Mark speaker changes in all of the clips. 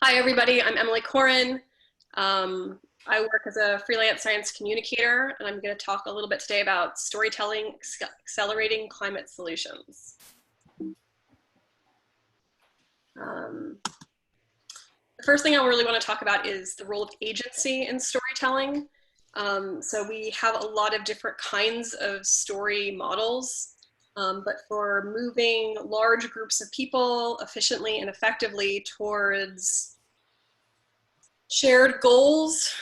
Speaker 1: Hi, everybody. I'm Emily Corin. I work as a freelance science communicator, and I'm going to talk a little bit today about storytelling accelerating climate solutions. The first thing I really want to talk about is the role of agency in storytelling. So we have a lot of different kinds of story models, but for moving large groups of people efficiently and effectively towards shared goals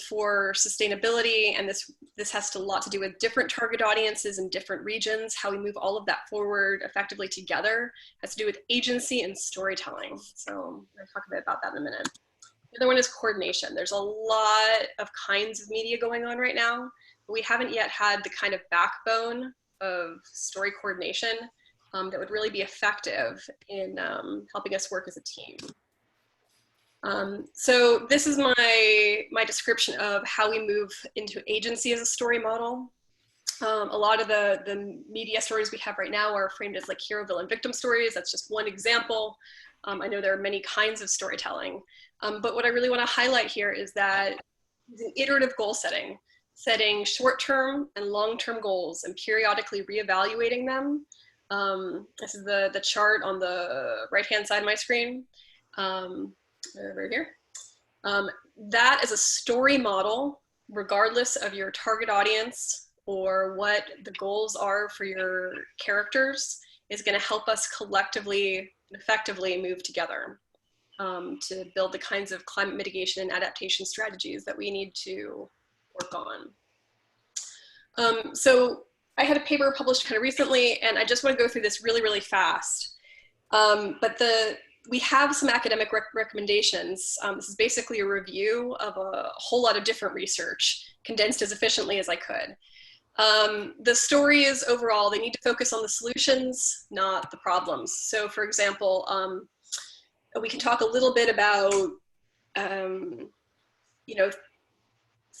Speaker 1: for sustainability, and this has a lot to do with different target audiences in different regions. How we move all of that forward effectively together has to do with agency and storytelling. So I'm going to talk a bit about that in a minute. The other one is coordination. There's a lot of kinds of media going on right now, but we haven't yet had the kind of backbone of story coordination that would really be effective in helping us work as a team. So this is my description of how we move into agency as a story model. A lot of the media stories we have right now are framed as like hero, villain, victim stories. That's just one example. I know there are many kinds of storytelling, but what I really want to highlight here is that using iterative goal setting short-term and long-term goals and periodically reevaluating them. This is the chart on the right-hand side of my screen. Over here. That is a story model, regardless of your target audience or what the goals are for your characters, is going to help us collectively and effectively move together to build the kinds of climate mitigation and adaptation strategies that we need to work on. So I had a paper published kind of recently, and I just want to go through this really, really fast. But we have some academic recommendations. This is basically a review of a whole lot of different research, condensed as efficiently as I could. The stories overall, they need to focus on the solutions, not the problems. So for example, we can talk a little bit about,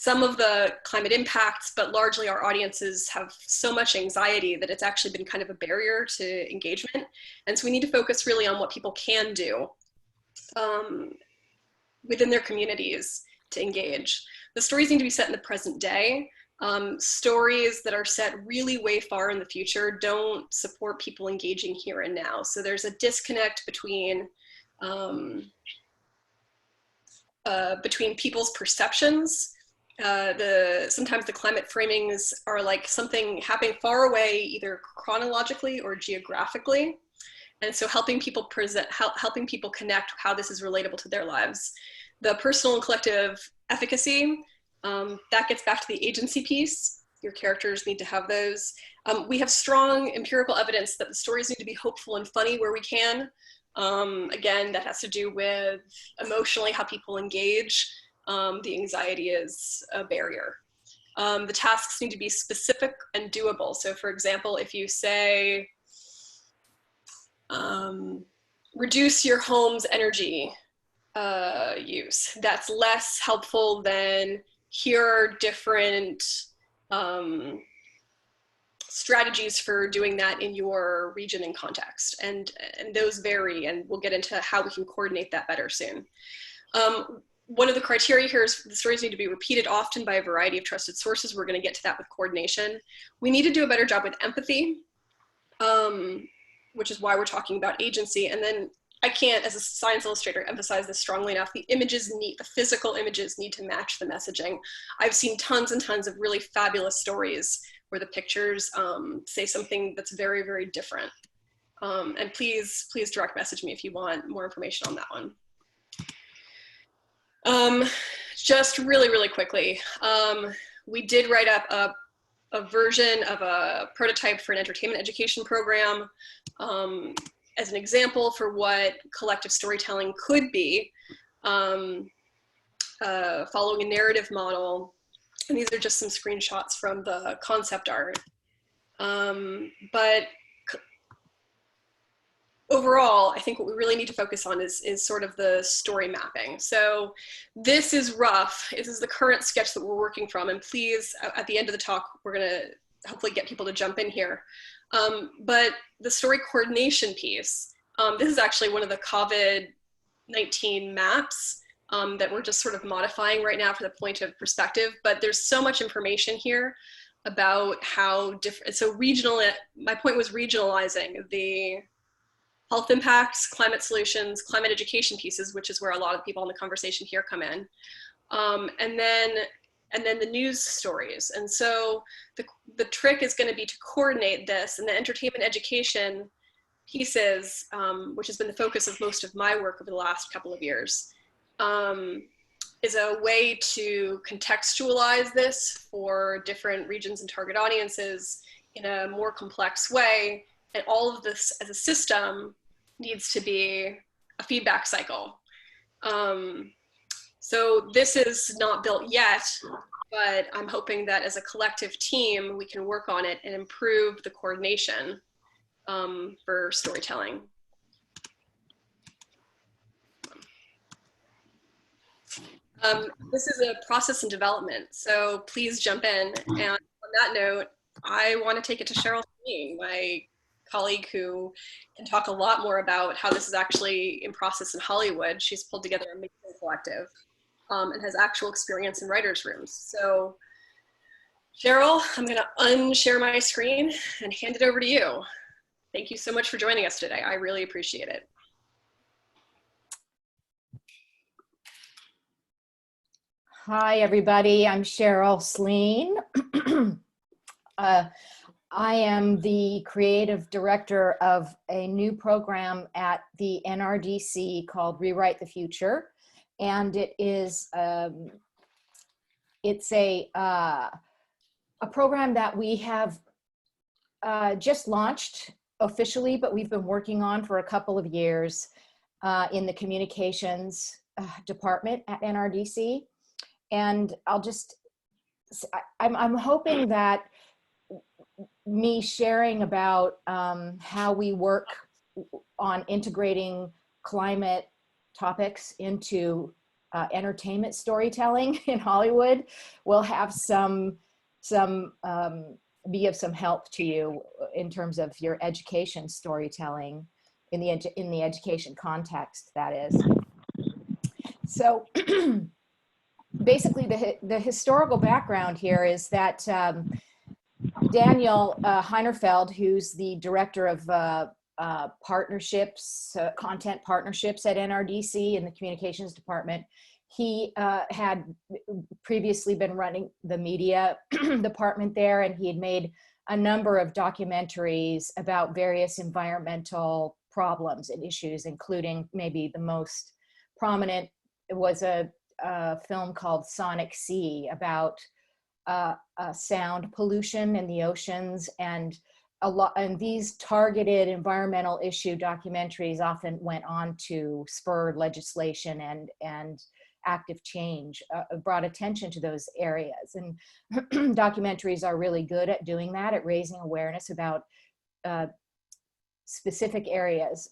Speaker 1: some of the climate impacts, but largely our audiences have so much anxiety that it's actually been kind of a barrier to engagement. And so we need to focus really on what people can do within their communities to engage. The stories need to be set in the present day. Stories that are set really way far in the future don't support people engaging here and now. So there's a disconnect between people's perceptions. Sometimes the climate framings are like something happening far away, either chronologically or geographically. And so helping people connect how this is relatable to their lives. The personal and collective efficacy, that gets back to the agency piece. Your characters need to have those. We have strong empirical evidence that the stories need to be hopeful and funny where we can. Again, that has to do with emotionally how people engage. The anxiety is a barrier. The tasks need to be specific and doable. So for example, if you say, reduce your home's energy use, that's less helpful than here are different strategies for doing that in your region and context. And those vary, and we'll get into how we can coordinate that better soon. One of the criteria here is the stories need to be repeated often by a variety of trusted sources. We're going to get to that with coordination. We need to do a better job with empathy, which is why we're talking about agency. And then I can't, as a science illustrator, emphasize this strongly enough. The physical images need to match the messaging. I've seen tons and tons of really fabulous stories where the pictures say something that's very, very different. And please direct message me if you want more information on that one. Just really, really quickly, we did write up a version of a prototype for an entertainment education program as an example for what collective storytelling could be, following a narrative model. And these are just some screenshots from the concept art. But overall, I think what we really need to focus on is sort of the story mapping. So this is rough. This is the current sketch that we're working from. And please, at the end of the talk, we're going to hopefully get people to jump in here. But the story coordination piece, this is actually one of the COVID 19 maps that we're just sort of modifying right now for the point of perspective, but there's so much information here about how different, so regional, my point was regionalizing the health impacts, climate solutions, climate education pieces, which is where a lot of people in the conversation here come in. And then the news stories. And so the trick is going to be to coordinate this, and the entertainment education pieces, which has been the focus of most of my work over the last couple of years, is a way to contextualize this for different regions and target audiences in a more complex way. And all of this as a system needs to be a feedback cycle. So this is not built yet, but I'm hoping that as a collective team, we can work on it and improve the coordination for storytelling. This is a process in development, so please jump in. And on that note, I want to take it to Cheryl Steen, my colleague who can talk a lot more about how this is actually in process in Hollywood. She's pulled together a amazing collective and has actual experience in writers' rooms. So Cheryl, I'm going to unshare my screen and hand it over to you. Thank you so much for joining us today. I really appreciate it.
Speaker 2: Hi, everybody. I'm Cheryl Steen. I am the creative director of a new program at the NRDC called Rewrite the Future. And it is, it's a program that we have just launched officially, but we've been working on for a couple of years in the communications department at NRDC. And I'm hoping that me sharing about how we work on integrating climate topics into entertainment storytelling in Hollywood will have be of some help to you in terms of your education storytelling in the education context, that is. So basically the historical background here is that Daniel Heinerfeld, who's the director of partnerships, content partnerships at NRDC in the communications department, he had previously been running the media department there, and he had made a number of documentaries about various environmental problems and issues, including maybe the most prominent was a film called Sonic Sea about sound pollution in the oceans, and these targeted environmental issue documentaries often went on to spur legislation and active change, brought attention to those areas. And documentaries are really good at doing that, at raising awareness about specific areas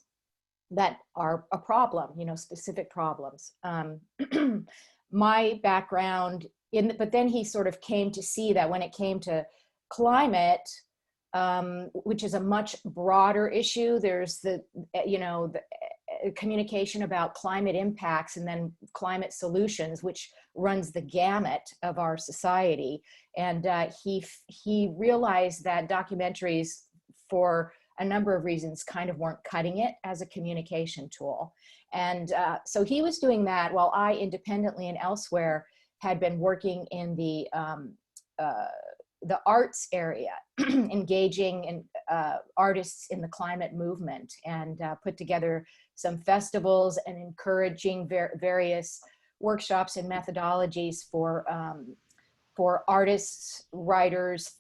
Speaker 2: that are a problem, specific problems. My background but then he sort of came to see that when it came to climate, which is a much broader issue, there's the communication about climate impacts and then climate solutions, which runs the gamut of our society. And he realized that documentaries, for a number of reasons, kind of weren't cutting it as a communication tool. And so he was doing that while I independently and elsewhere had been working in the arts area, engaging in artists in the climate movement, and put together some festivals and encouraging various workshops and methodologies for artists, writers,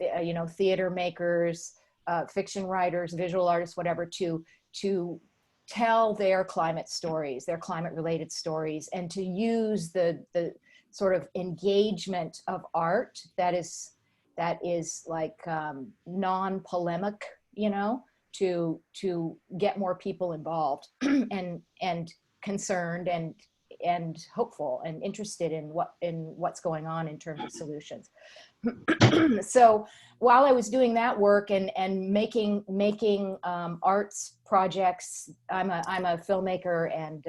Speaker 2: theater makers, fiction writers, visual artists, whatever, to tell their climate stories, their climate related stories, and to use the sort of engagement of art that is like non-polemic, to get more people involved and concerned and hopeful and interested in what's going on in terms of solutions. So while I was doing that work and making arts projects, I'm a filmmaker and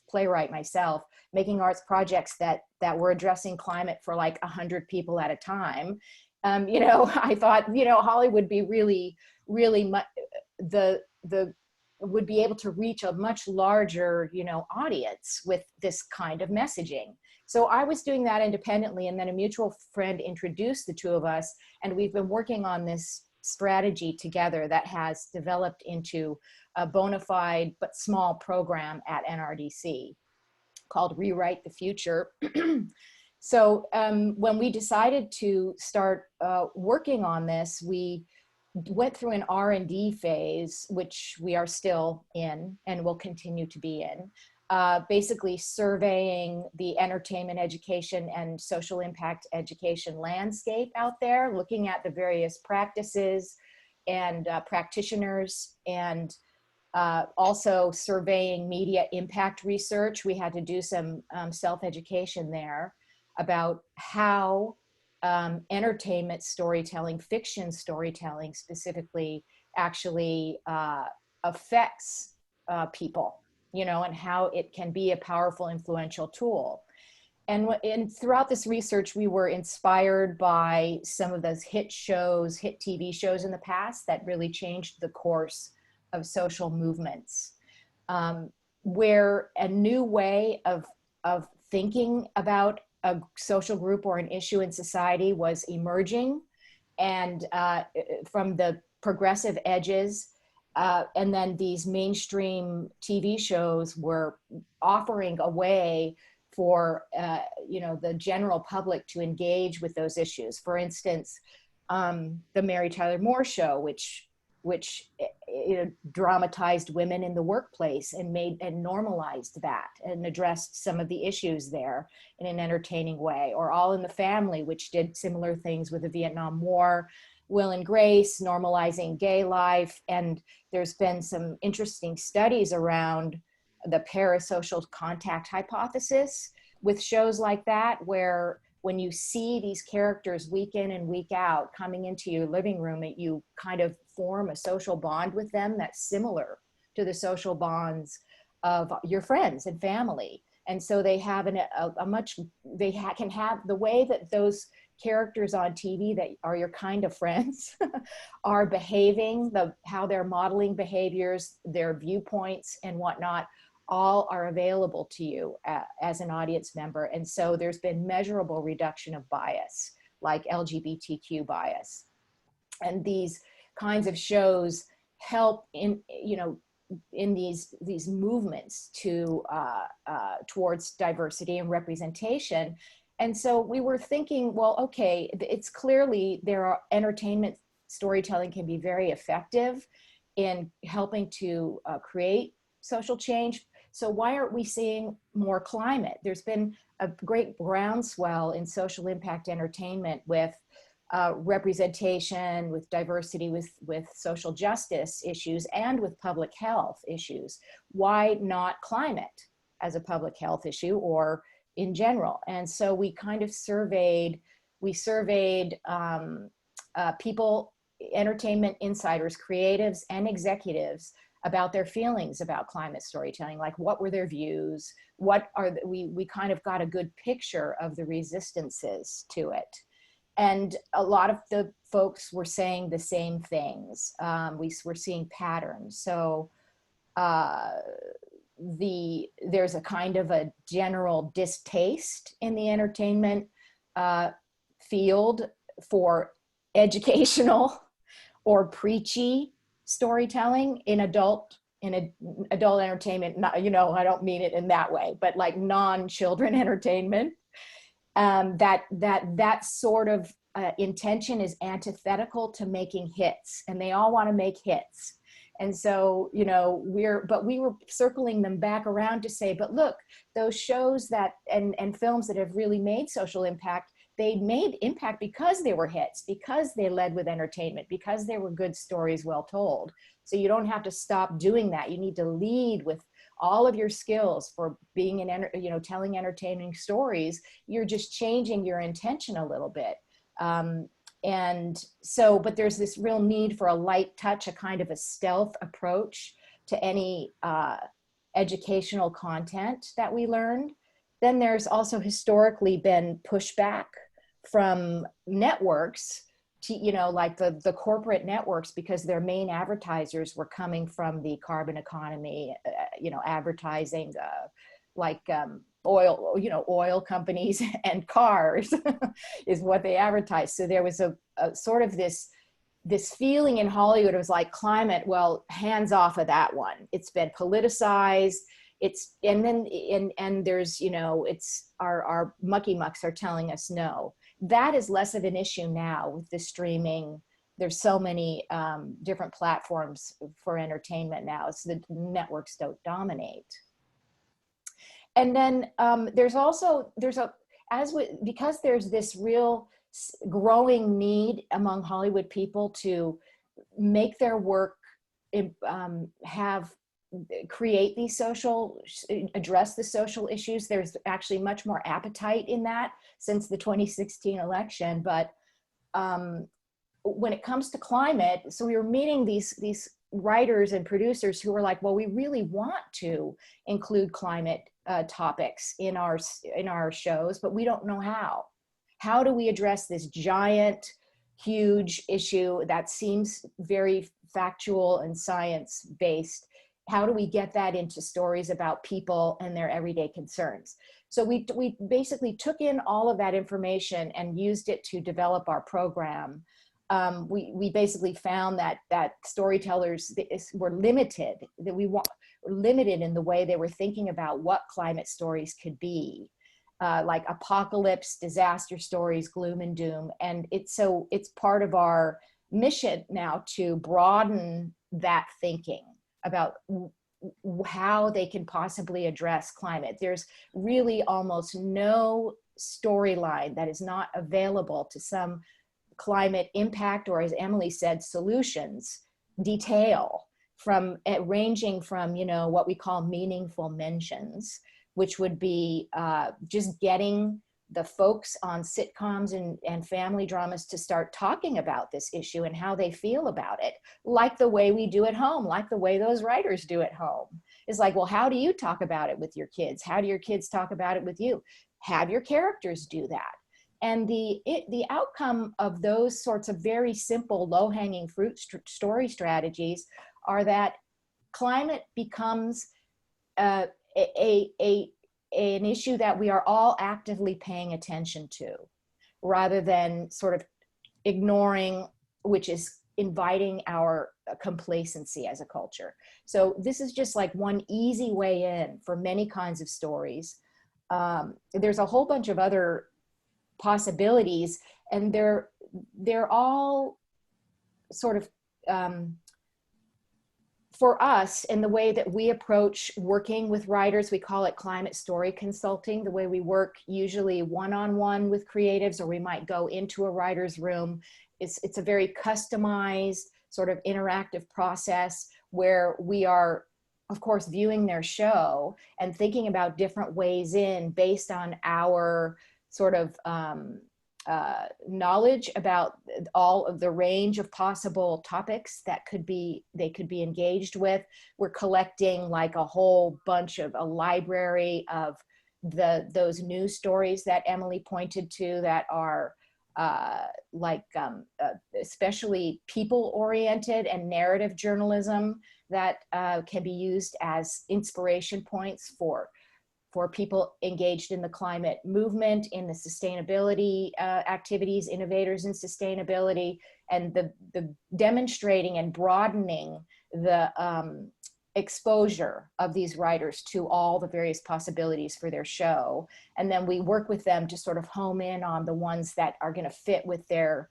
Speaker 2: playwright myself, making arts projects that were addressing climate for like 100 people at a time. You know, I thought, you know, Hollywood would be really would be able to reach a much larger, you know, audience with this kind of messaging. So I was doing that independently, and then a mutual friend introduced the two of us, and we've been working on this strategy together that has developed into a bona fide but small program at NRDC called Rewrite the Future. So when we decided to start working on this, we went through an R&D phase, which we are still in and will continue to be in, basically surveying the entertainment education and social impact education landscape out there, looking at the various practices and practitioners, and also surveying media impact research. We had to do some self-education there about how entertainment storytelling, fiction storytelling specifically, actually affects people, you know, and how it can be a powerful, influential tool. And throughout this research, we were inspired by some of those hit TV shows in the past that really changed the course of social movements, where a new way of thinking about a social group or an issue in society was emerging, and from the progressive edges, and then these mainstream TV shows were offering a way for you know, the general public to engage with those issues. For instance, the Mary Tyler Moore Show, which you know, dramatized women in the workplace and normalized that and addressed some of the issues there in an entertaining way. Or All in the Family, which did similar things with the Vietnam War. Will and Grace, normalizing gay life. And there's been some interesting studies around the parasocial contact hypothesis with shows like that, where when you see these characters week in and week out coming into your living room, you kind of form a social bond with them that's similar to the social bonds of your friends and family. And so they have can have the way that those characters on TV that are your kind of friends are behaving, how they're modeling behaviors, their viewpoints and whatnot, all are available to you as an audience member. And so there's been measurable reduction of bias, like LGBTQ bias. And these kinds of shows help in, you know, in these movements to towards diversity and representation. And so we were thinking, well, okay, it's clearly entertainment storytelling can be very effective in helping to create social change. So why aren't we seeing more climate? There's been a great groundswell in social impact entertainment with representation, with diversity, with social justice issues, and with public health issues. Why not climate as a public health issue or in general? And so we kind of surveyed people, entertainment insiders, creatives, and executives about their feelings about climate storytelling. Like, what were their views? We kind of got a good picture of the resistances to it. And a lot of the folks were saying the same things. We were seeing patterns. So there's a kind of a general distaste in the entertainment field for educational or preachy storytelling in adult entertainment. Not, you know, I don't mean it in that way, but like non-children entertainment. That sort of intention is antithetical to making hits, and they all want to make hits. And so, you know, we were circling them back around to say, but look, those shows that and films that have really made social impact, they made impact because they were hits, because they led with entertainment, because they were good stories well told. So you don't have to stop doing that. You need to lead with all of your skills for being telling entertaining stories. You're just changing your intention a little bit. And so, but there's this real need for a light touch, a kind of a stealth approach to any educational content that we learned. Then there's also historically been pushback from networks to, you know, like the corporate networks, because their main advertisers were coming from the carbon economy, you know, advertising oil, you know, oil companies and cars is what they advertised. So there was a sort of this feeling in Hollywood. It was like climate, well, hands off of that one. It's been politicized. And there's, you know, it's our mucky mucks are telling us no. That is less of an issue now with the streaming. There's so many different platforms for entertainment now, so the networks don't dominate. And then because there's this real growing need among Hollywood people to make their work create these address the social issues. There's actually much more appetite in that since the 2016 election. But when it comes to climate, so we were meeting these writers and producers who were like, well, we really want to include climate topics in our shows, but we don't know how. How do we address this giant, huge issue that seems very factual and science-based? How do we get that into stories about people and their everyday concerns? So we basically took in all of that information and used it to develop our program. We basically found that storytellers were limited, limited in the way they were thinking about what climate stories could be, like apocalypse, disaster stories, gloom and doom. And it's part of our mission now to broaden that thinking about how they can possibly address climate. There's really almost no storyline that is not available to some climate impact, or as Emily said, solutions, detail, ranging from, you know, what we call meaningful mentions, which would be just getting the folks on sitcoms and family dramas to start talking about this issue and how they feel about it, like the way we do at home, like the way those writers do at home. It's like, well, how do you talk about it with your kids? How do your kids talk about it with you? Have your characters do that. And the outcome of those sorts of very simple, low-hanging fruit story strategies are that climate becomes an issue that we are all actively paying attention to, rather than sort of ignoring, which is inviting our complacency as a culture. So this is just like one easy way in for many kinds of stories. There's a whole bunch of other possibilities, and they're all sort of for us, in the way that we approach working with writers, we call it climate story consulting. The way we work, usually one-on-one with creatives, or we might go into a writer's room. It's a very customized sort of interactive process where we are, of course, viewing their show and thinking about different ways in based on our sort of knowledge about all of the range of possible topics that they could be engaged with. We're collecting like a whole bunch of a library of those news stories that Emily pointed to that are especially people-oriented and narrative journalism that can be used as inspiration points for people engaged in the climate movement, in the sustainability activities, innovators in sustainability, and the demonstrating and broadening the exposure of these writers to all the various possibilities for their show. And then we work with them to sort of home in on the ones that are going to fit with their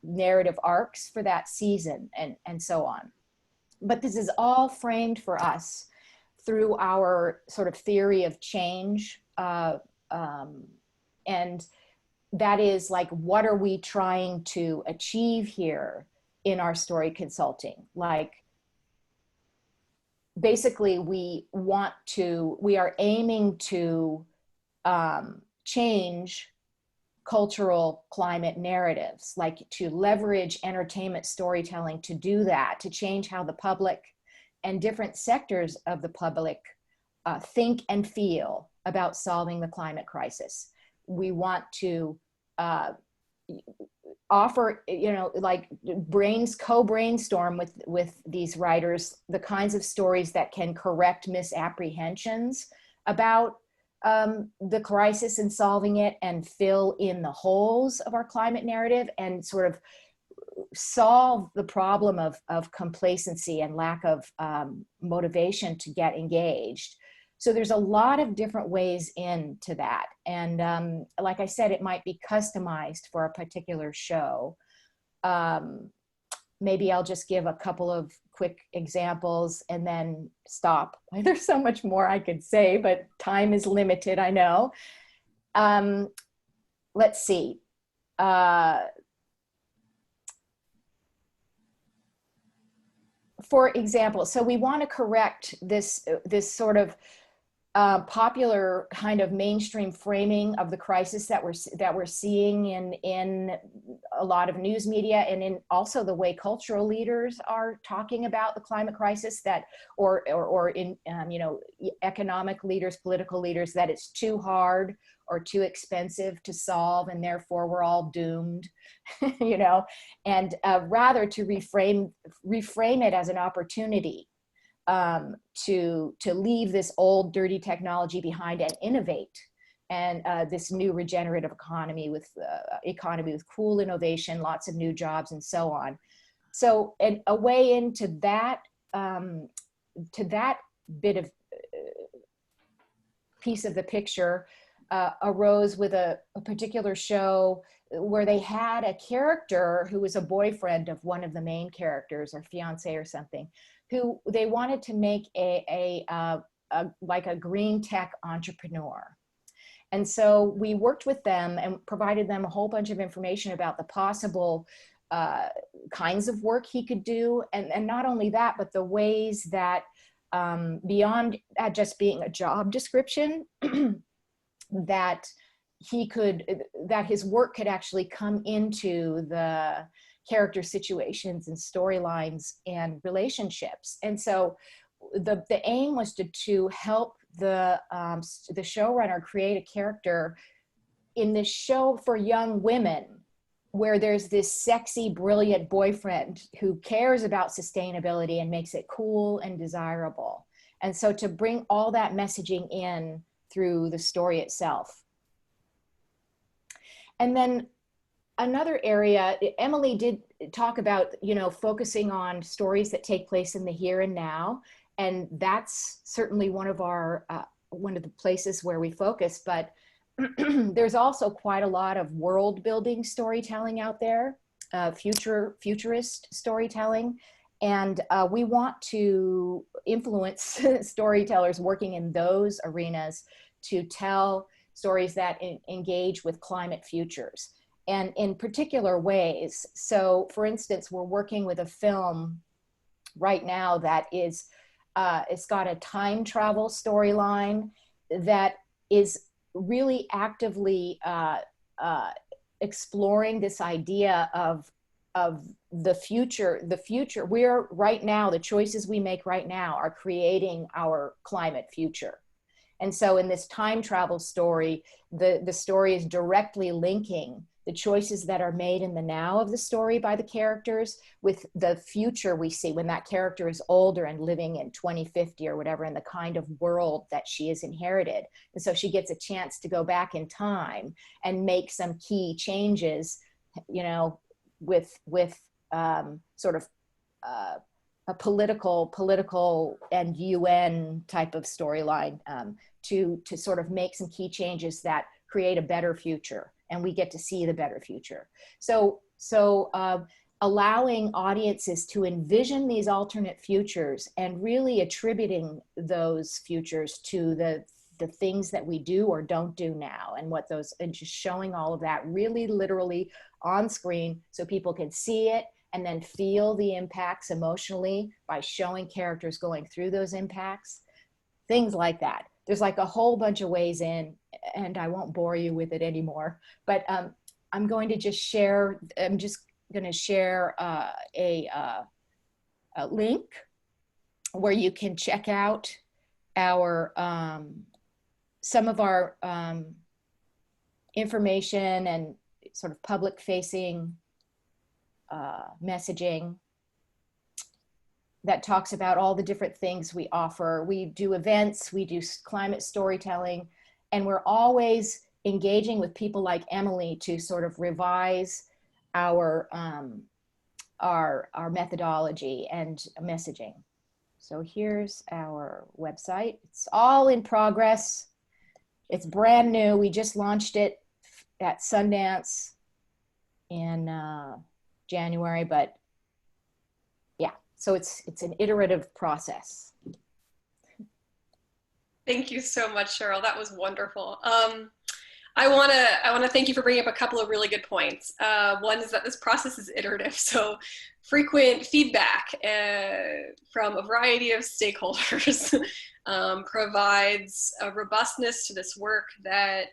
Speaker 2: narrative arcs for that season, and so on. But this is all framed for us through our sort of theory of change. And that is like, what are we trying to achieve here in our story consulting? Like, basically we are aiming to change cultural climate narratives, like to leverage entertainment storytelling to do that, to change how the public and different sectors of the public think and feel about solving the climate crisis. We want to offer, like co-brainstorm with these writers, the kinds of stories that can correct misapprehensions about the crisis and solving it, and fill in the holes of our climate narrative, and sort of solve the problem of complacency and lack of motivation to get engaged. So there's a lot of different ways into that. And like I said, it might be customized for a particular show. Maybe I'll just give a couple of quick examples and then stop. There's so much more I could say, but time is limited, I know. Let's see. For example, so we want to correct this sort of popular kind of mainstream framing of the crisis that we're seeing in a lot of news media, and in also the way cultural leaders are talking about the climate crisis, that or in economic leaders, political leaders, that it's too hard or too expensive to solve, and therefore we're all doomed, and rather to reframe it as an opportunity to leave this old dirty technology behind and innovate, and this new regenerative economy with cool innovation, lots of new jobs, and so on. So, and a way into that bit of piece of the picture arose with a particular show where they had a character who was a boyfriend of one of the main characters, or fiance or something, who they wanted to make like a green tech entrepreneur. And so we worked with them and provided them a whole bunch of information about the possible kinds of work he could do. And not only that, but the ways that beyond just being a job description, that his work could actually come into the character situations and storylines and relationships. And so the aim was to help the showrunner create a character in this show for young women, where there's this sexy, brilliant boyfriend who cares about sustainability and makes it cool and desirable. And so to bring all that messaging in through the story itself. And then another area, Emily did talk about, focusing on stories that take place in the here and now. And that's certainly one of the places where we focus, but there's also quite a lot of world building storytelling out there, futurist storytelling. And we want to influence storytellers working in those arenas to tell stories that engage with climate futures, and in particular ways. So for instance, we're working with a film right now that is, it's got a time travel storyline that is really actively exploring this idea of the future. We're right now, the choices we make right now are creating our climate future. And so in this time travel story, the story is directly linking the choices that are made in the now of the story by the characters with the future we see when that character is older and living in 2050 or whatever, in the kind of world that she has inherited. And so she gets a chance to go back in time and make some key changes, with sort of a political and UN type of storyline, to sort of make some key changes that create a better future, and we get to see the better future. So allowing audiences to envision these alternate futures and really attributing those futures to the things that we do or don't do now, and just showing all of that really literally on screen so people can see it and then feel the impacts emotionally by showing characters going through those impacts, things like that. There's like a whole bunch of ways in, and I won't bore you with it anymore, but I'm going to just share, a link where you can check out our some of our information and sort of public facing messaging that talks about all the different things we offer. We do events, we do climate storytelling, and we're always engaging with people like Emily to sort of revise our methodology and messaging. So here's our website. It's all in progress. It's brand new. We just launched it at Sundance in January, but yeah, so it's an iterative process.
Speaker 1: Thank you so much, Cheryl. That was wonderful. I want to thank you for bringing up a couple of really good points. One is that this process is iterative, so frequent feedback from a variety of stakeholders provides a robustness to this work that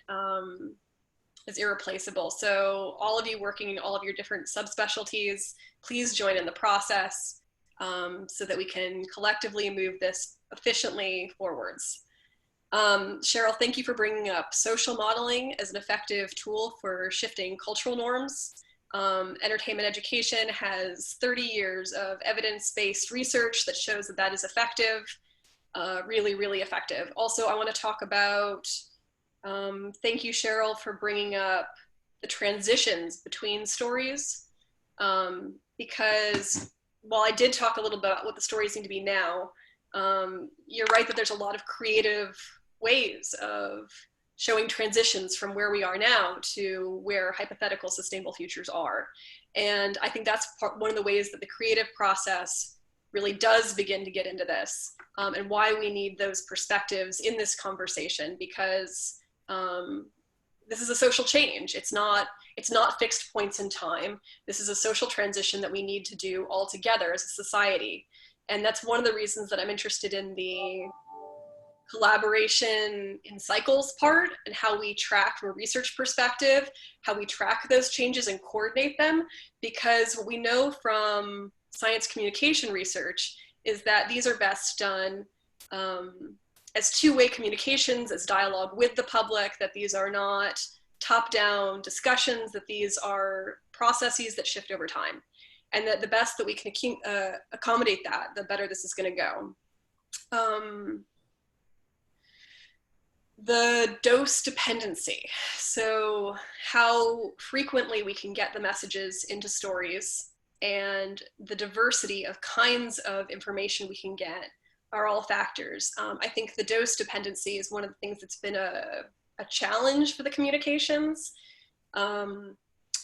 Speaker 1: is irreplaceable. So all of you working in all of your different subspecialties, please join in the process so that we can collectively move this efficiently forwards. Cheryl, thank you for bringing up social modeling as an effective tool for shifting cultural norms. Entertainment education has 30 years of evidence-based research that shows that that is effective, really, really effective. Also, I want to talk about, thank you, Cheryl, for bringing up the transitions between stories, because while I did talk a little bit about what the stories need to be now, you're right that there's a lot of creative ways of showing transitions from where we are now to where hypothetical sustainable futures are. And I think that's one of the ways that the creative process really does begin to get into this, and why we need those perspectives in this conversation, because this is a social change. It's not fixed points in time. This is a social transition that we need to do all together as a society. And that's one of the reasons that I'm interested in the collaboration in cycles part, and how we track from a research perspective, how we track those changes and coordinate them. Because what we know from science communication research is that these are best done as two-way communications, as dialogue with the public, that these are not top-down discussions, that these are processes that shift over time. And that the best that we can accommodate that, the better this is going to go. The dose dependency. So how frequently we can get the messages into stories, and the diversity of kinds of information we can get are all factors. I think the dose dependency is one of the things that's been a challenge for the communications.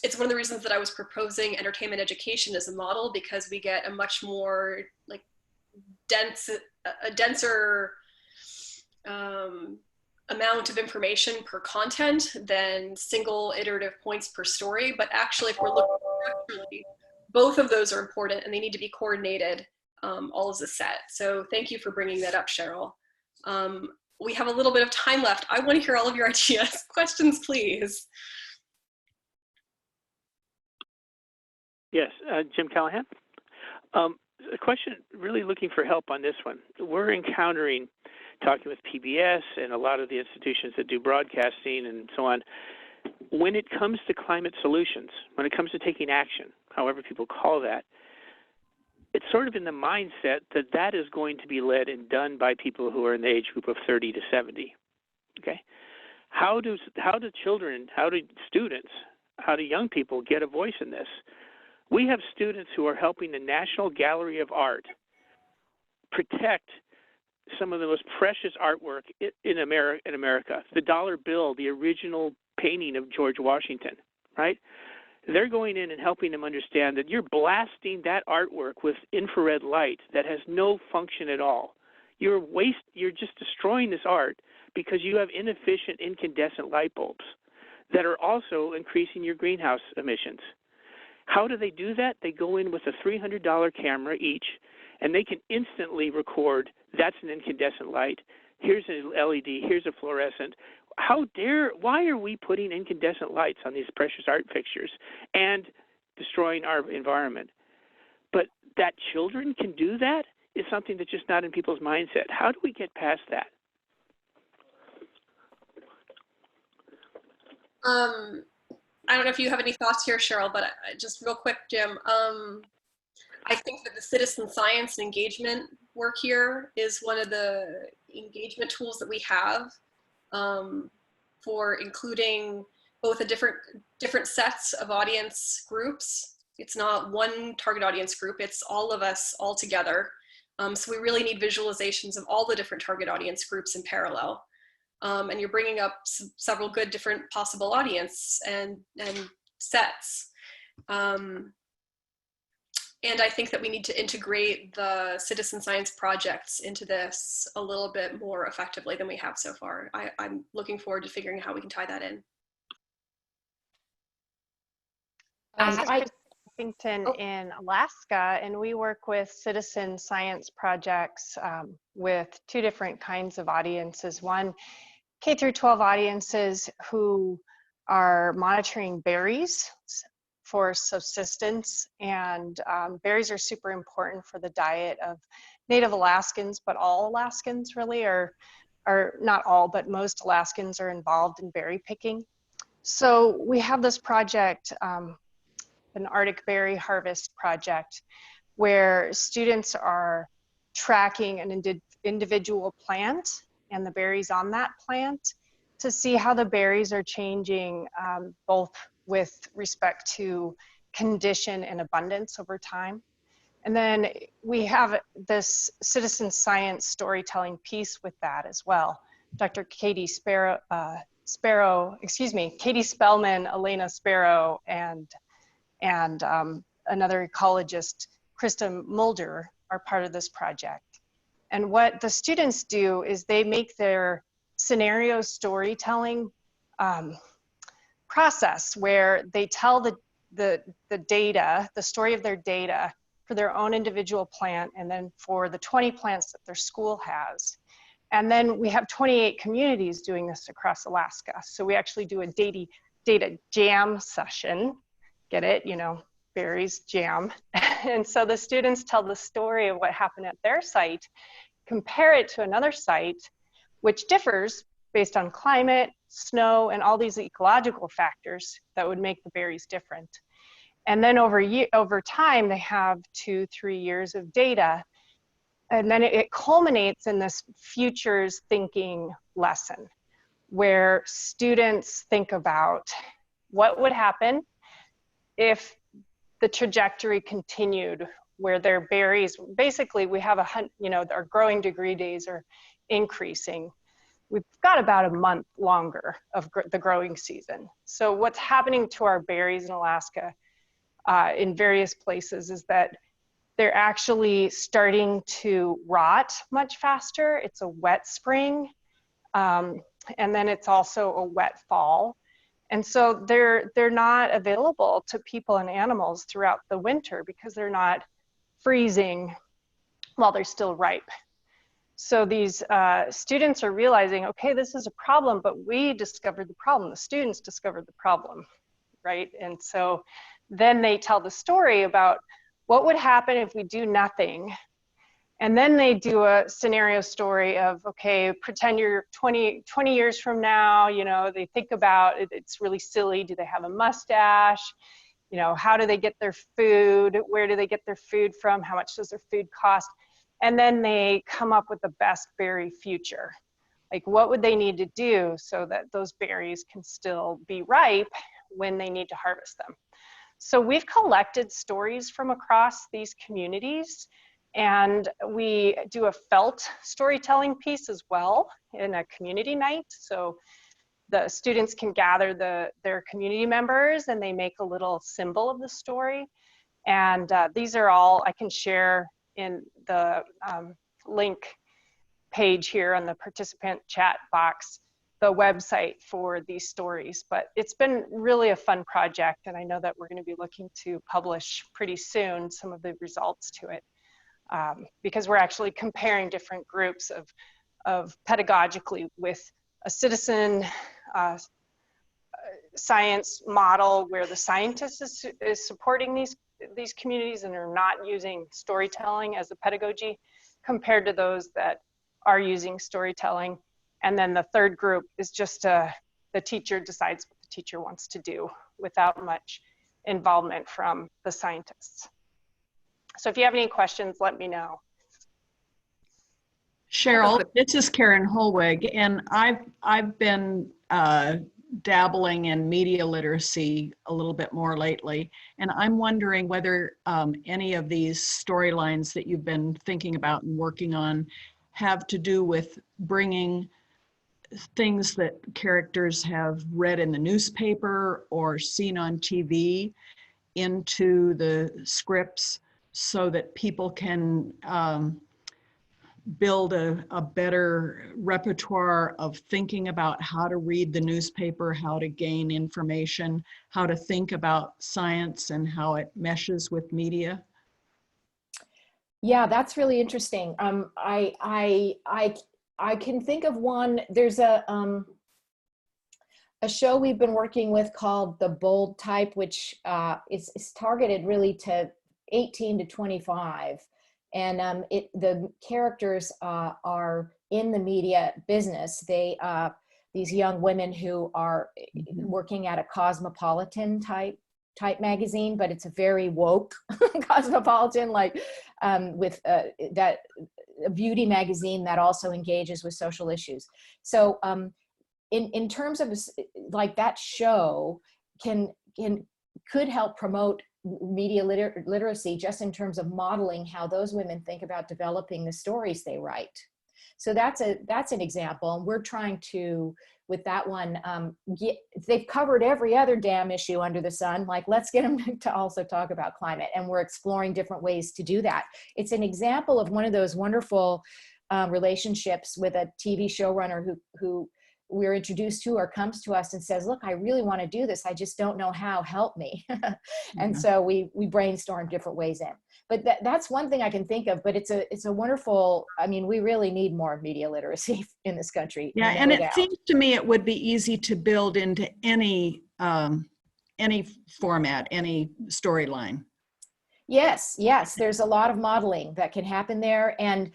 Speaker 1: It's one of the reasons that I was proposing entertainment education as a model, because we get a much more like denser amount of information per content than single iterative points per story. But actually, if we're looking structurally, both of those are important and they need to be coordinated all as a set. So thank you for bringing that up, Cheryl. We have a little bit of time left. I want to hear all of your ideas. Questions, please.
Speaker 3: Yes, Jim Callahan. A question, really looking for help on this one. We're encountering, talking with PBS and a lot of the institutions that do broadcasting and so on, when it comes to climate solutions, when it comes to taking action, however people call that, it's sort of in the mindset that that is going to be led and done by people who are in the age group of 30 to 70. Okay, how do children, how do students, how do young people get a voice in this? We have students who are helping the National Gallery of Art protect some of the most precious artwork in America. The dollar bill, the original painting of George Washington, right? They're going in and helping them understand that you're blasting that artwork with infrared light that has no function at all. You're just destroying this art because you have inefficient incandescent light bulbs that are also increasing your greenhouse emissions. How do they do that? They go in with a $300 camera each, and they can instantly record, that's an incandescent light, here's an LED, here's a fluorescent. Why are we putting incandescent lights on these precious art fixtures and destroying our environment? But that children can do that is something that's just not in people's mindset. How do we get past that?
Speaker 1: I don't know if you have any thoughts here, Cheryl, but just real quick, Jim. I think that the citizen science and engagement work here is one of the engagement tools that we have for including both a different sets of audience groups. It's not one target audience group, it's all of us all together. So we really need visualizations of all the different target audience groups in parallel. And you're bringing up several good different possible audience and sets. And I think that we need to integrate the citizen science projects into this a little bit more effectively than we have so far. I'm looking forward to figuring out how we can tie that in.
Speaker 4: Washington in Alaska, and we work with citizen science projects with two different kinds of audiences. One, K through 12 audiences who are monitoring berries for subsistence, and berries are super important for the diet of Native Alaskans, but all Alaskans really are not all, but most Alaskans are involved in berry picking. So we have this project, an Arctic berry harvest project, where students are tracking an individual plant and the berries on that plant to see how the berries are changing, both with respect to condition and abundance over time. And then we have this citizen science storytelling piece with that as well. Dr. Katie Spellman, Elena Sparrow, and another ecologist, Krista Mulder, are part of this project. And what the students do is they make their scenario storytelling process where they tell the data, the story of their data for their own individual plant, and then for the 20 plants that their school has. And then we have 28 communities doing this across Alaska. So we actually do a data jam session. Get it? You know, berries, jam. And so the students tell the story of what happened at their site, compare it to another site, which differs based on climate, snow, and all these ecological factors that would make the berries different. And then over time, they have 2-3 years of data. And then it culminates in this futures thinking lesson, where students think about what would happen if the trajectory continued, where their berries, basically we have our growing degree days are increasing. We've got about a month longer of the growing season. So what's happening to our berries in Alaska in various places is that they're actually starting to rot much faster. It's a wet spring, and then it's also a wet fall. And so they're not available to people and animals throughout the winter because they're not freezing while they're still ripe. So these students are realizing, okay, this is a problem, but we discovered the problem. The students discovered the problem, right? And so then they tell the story about what would happen if we do nothing. And then they do a scenario story of, okay, pretend you're 20 years from now, you know, they think about it, it's really silly. Do they have a mustache? You know, how do they get their food? Where do they get their food from? How much does their food cost? And then they come up with the best berry future. Like, what would they need to do so that those berries can still be ripe when they need to harvest them? So we've collected stories from across these communities, and we do a felt storytelling piece as well in a community night. So the students can gather their community members and they make a little symbol of the story. And these are all, I can share in the link page here on the participant chat box, the website for these stories. But it's been really a fun project, and I know that we're going to be looking to publish pretty soon some of the results to it, because we're actually comparing different groups of pedagogically with a citizen science model where the scientist is supporting these communities and are not using storytelling as a pedagogy, compared to those that are using storytelling. And then the third group is just the teacher decides what the teacher wants to do without much involvement from the scientists. So if you have any questions, let me know.
Speaker 5: Cheryl, this is Karen Holwig, and I've been dabbling in media literacy a little bit more lately, and I'm wondering whether any of these storylines that you've been thinking about and working on have to do with bringing things that characters have read in the newspaper or seen on TV into the scripts so that people can build a better repertoire of thinking about how to read the newspaper, how to gain information, how to think about science and how it meshes with media?
Speaker 2: Yeah, that's really interesting. I can think of one. There's a show we've been working with called The Bold Type, which is targeted really to 18 to 25. And the characters are in the media business. These young women who are working at a cosmopolitan type magazine, but it's a very woke cosmopolitan, like with that a beauty magazine that also engages with social issues. So in terms of like that show could help promote media literacy just in terms of modeling how those women think about developing the stories they write. So that's an example, and we're trying to, with that one, they've covered every other damn issue under the sun, like let's get them to also talk about climate, and we're exploring different ways to do that. It's an example of one of those wonderful relationships with a TV showrunner who we're introduced to or comes to us and says, look, I really want to do this, I just don't know how, help me. And so we brainstorm different ways in. But that's one thing I can think of, but it's a wonderful, I mean, we really need more media literacy in this country.
Speaker 5: Yeah, and it seems to me it would be easy to build into any format, any storyline.
Speaker 2: Yes, there's a lot of modeling that can happen there, and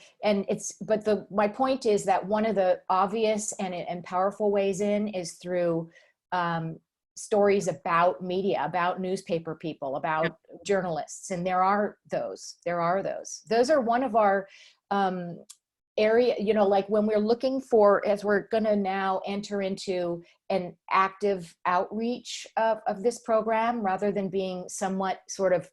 Speaker 2: my point is that one of the obvious and powerful ways in is through stories about media, about newspaper people, about journalists, and there are those. Those are one of our area, you know, like when we're looking for, as we're going to now enter into an active outreach of this program, rather than being somewhat sort of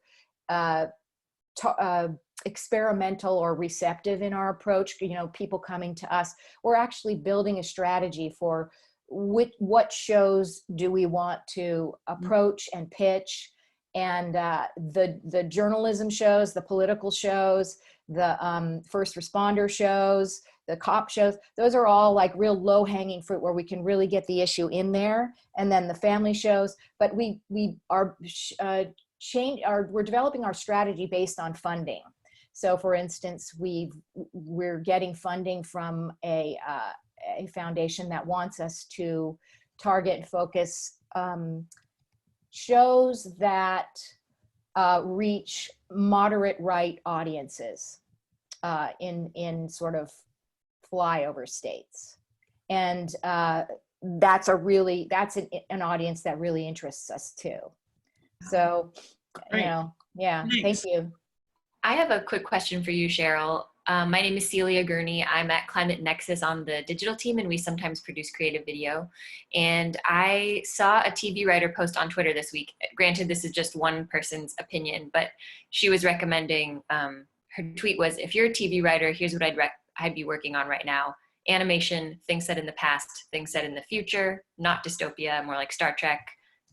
Speaker 2: experimental or receptive in our approach, you know, people coming to us, we're actually building a strategy for what shows do we want to approach and pitch, and the journalism shows, the political shows, the first responder shows, the cop shows, those are all like real low-hanging fruit where we can really get the issue in there, and then the family shows. But we are we're developing our strategy based on funding. So for instance, we're getting funding from a foundation that wants us to target and focus shows that reach moderate right audiences in sort of flyover states. And that's an audience that really interests us too. So, you know, yeah, thank you.
Speaker 6: I have a quick question for you, Cheryl. My name is Celia Gurney. I'm at Climate Nexus on the digital team, and we sometimes produce creative video. And I saw a TV writer post on Twitter this week. Granted, this is just one person's opinion, but she was recommending, her tweet was, if you're a TV writer, here's what I'd be working on right now. Animation, things set in the past, things set in the future, not dystopia, more like Star Trek,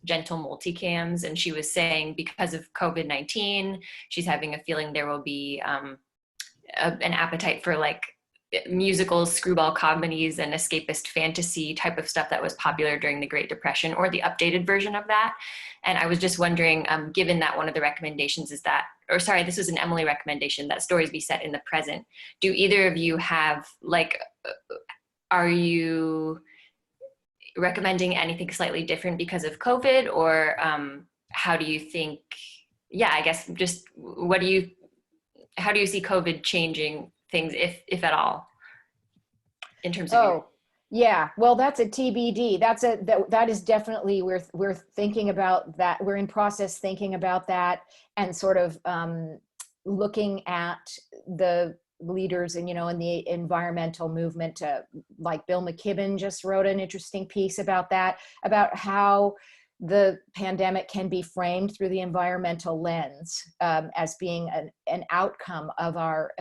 Speaker 6: gentle multicams. And she was saying because of COVID-19, she's having a feeling there will be an appetite for like musicals, screwball comedies, and escapist fantasy type of stuff that was popular during the Great Depression, or the updated version of that. And I was just wondering, given that one of the recommendations is that, or sorry, this was an Emily recommendation, that stories be set in the present. Do either of you have, like, are you recommending anything slightly different because of COVID, or how do you think, yeah, I guess just how do you see COVID changing things, if at all, in terms of
Speaker 2: Oh, yeah. Well, that's a TBD. That is definitely, we're thinking about that. We're in process thinking about that, and sort of looking at the leaders and, in the environmental movement, like Bill McKibben just wrote an interesting piece about that, about how the pandemic can be framed through the environmental lens, as being an outcome of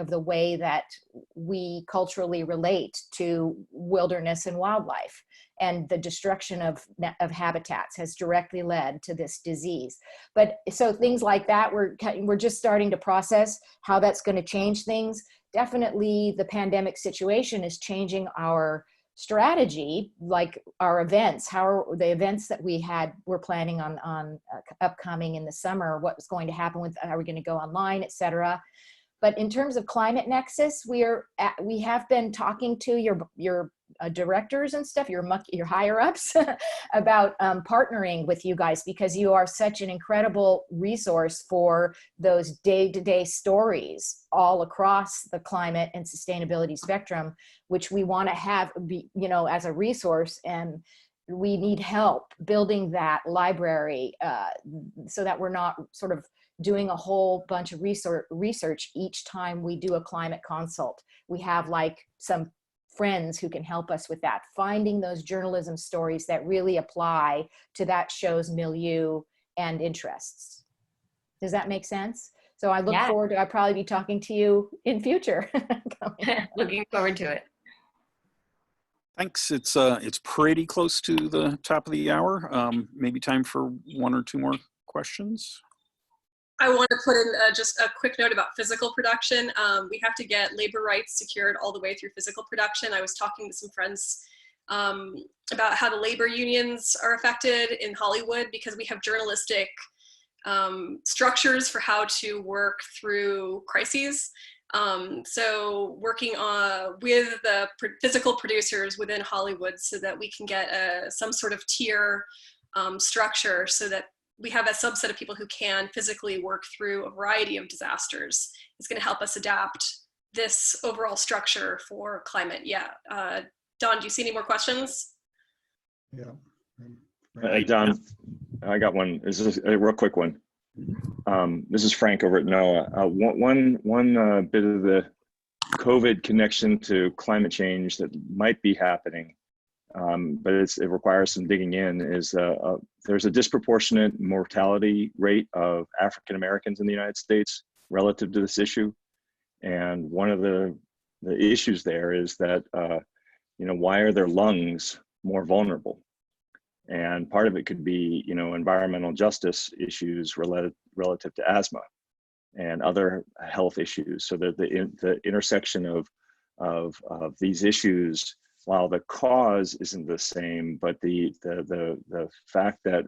Speaker 2: the way that we culturally relate to wilderness and wildlife, and the destruction of habitats has directly led to this disease. But so things like that, we're just starting to process how that's going to change things. Definitely the pandemic situation is changing our strategy, like our events, how are the events that we're planning on upcoming in the summer, what's going to happen with, are we going to go online, etc. But in terms of Climate Nexus, we have been talking to your directors and stuff, your higher ups, about partnering with you guys, because you are such an incredible resource for those day-to-day stories all across the climate and sustainability spectrum, which we want to have be, as a resource. And we need help building that library, so that we're not sort of doing a whole bunch of research each time we do a climate consult. We have like some friends who can help us with that, finding those journalism stories that really apply to that show's milieu and interests. Does that make sense? So I look forward to, I'll probably be talking to you in future.
Speaker 6: Looking forward to it.
Speaker 7: Thanks. It's pretty close to the top of the hour. Maybe time for one or two more questions.
Speaker 1: I want to put in just a quick note about physical production. We have to get labor rights secured all the way through physical production. I was talking to some friends about how the labor unions are affected in Hollywood, because we have journalistic structures for how to work through crises. So working with the physical producers within Hollywood so that we can get some sort of tier structure, so that we have a subset of people who can physically work through a variety of disasters. It's going to help us adapt this overall structure for climate. Yeah. Don, do you see any more questions?
Speaker 8: Yeah.
Speaker 9: Hey, Don, I got one. This is a real quick one. This is Frank over at NOAA. One bit of the COVID connection to climate change that might be happening, but it requires some digging in, is there's a disproportionate mortality rate of African Americans in the United States relative to this issue. And one of the issues there is that, why are their lungs more vulnerable? And part of it could be, environmental justice issues relative to asthma and other health issues. So that the intersection of these issues, while the cause isn't the same, but the fact that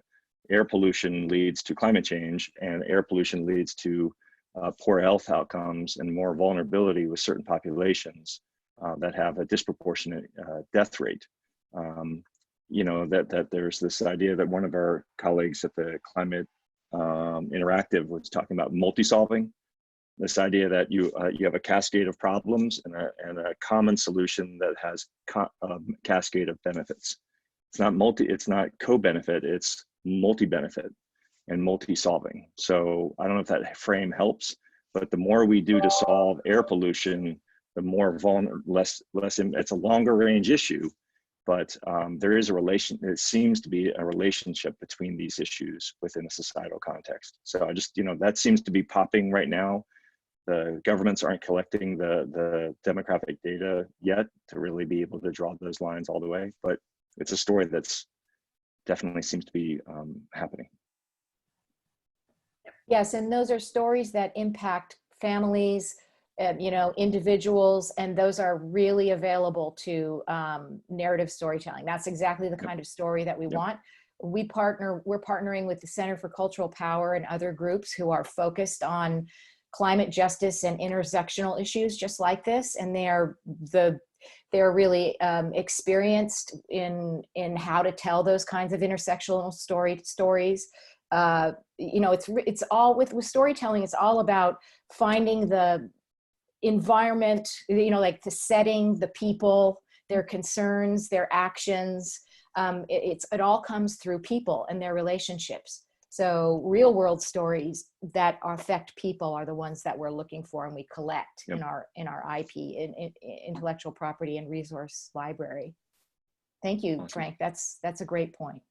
Speaker 9: air pollution leads to climate change, and air pollution leads to poor health outcomes and more vulnerability with certain populations that have a disproportionate death rate. That there's this idea that one of our colleagues at the Climate Interactive was talking about multi-solving. This idea that you have a cascade of problems and a common solution that has cascade of benefits. It's not co-benefit, it's multi-benefit and multi-solving. So I don't know if that frame helps, but the more we do to solve air pollution, the more less it's a longer range issue, but there is it seems to be a relationship between these issues within a societal context. So I just, that seems to be popping right now. The governments aren't collecting the demographic data yet to really be able to draw those lines all the way, but it's a story that's definitely seems to be happening.
Speaker 2: Yes, and those are stories that impact families, individuals, and those are really available to narrative storytelling. That's exactly the kind of story that we want. We're partnering with the Center for Cultural Power and other groups who are focused on climate justice and intersectional issues just like this, and they're really experienced in how to tell those kinds of intersectional stories. It's all with storytelling. It's all about finding the environment, you know, like the setting, the people, their concerns, their actions. It all comes through people and their relationships. So real world stories that affect people are the ones that we're looking for and we collect in our IP, in intellectual property and resource library. Thank you,
Speaker 9: Awesome.
Speaker 2: Frank. That's a great point.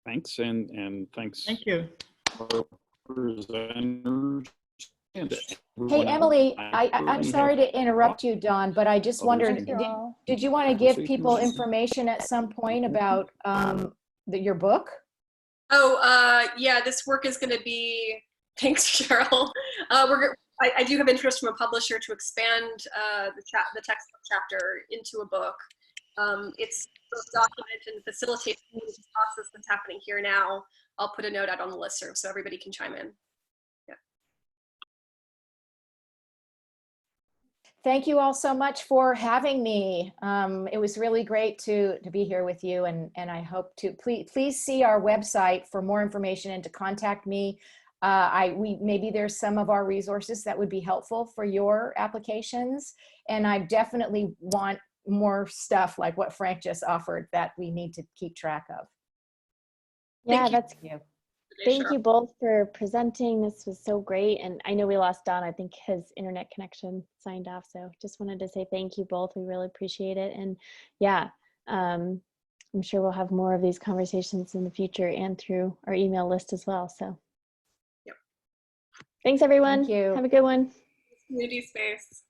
Speaker 7: Thanks, and thanks.
Speaker 5: Thank you.
Speaker 7: For presenters and
Speaker 2: Hey,
Speaker 7: everyone
Speaker 2: Emily,
Speaker 7: else.
Speaker 2: I'm sorry to interrupt you, Don, but I just wondered,
Speaker 7: Thank you
Speaker 2: did you want to give people information at some point about your book?
Speaker 1: Oh, yeah, this work is going to be, thanks, Cheryl. I do have interest from a publisher to expand the textbook chapter into a book. It's document and facilitate the process that's happening here now. I'll put a note out on the listserv so everybody can chime in. Yeah.
Speaker 2: Thank you all so much for having me. It was really great to be here with you, and I hope to please see our website for more information and to contact me. Maybe there's some of our resources that would be helpful for your applications, and I definitely want more stuff like what Frank just offered that we need to keep track of.
Speaker 8: Yeah,
Speaker 2: Thank you.
Speaker 8: Thank you both for presenting. This was so great. And I know we lost Don. I think his internet connection signed off. So just wanted to say thank you both. We really appreciate it. And yeah, I'm sure we'll have more of these conversations in the future and through our email list as well. So
Speaker 1: yep.
Speaker 8: Thanks, everyone.
Speaker 2: Thank you.
Speaker 8: Have a good one.
Speaker 1: Community space.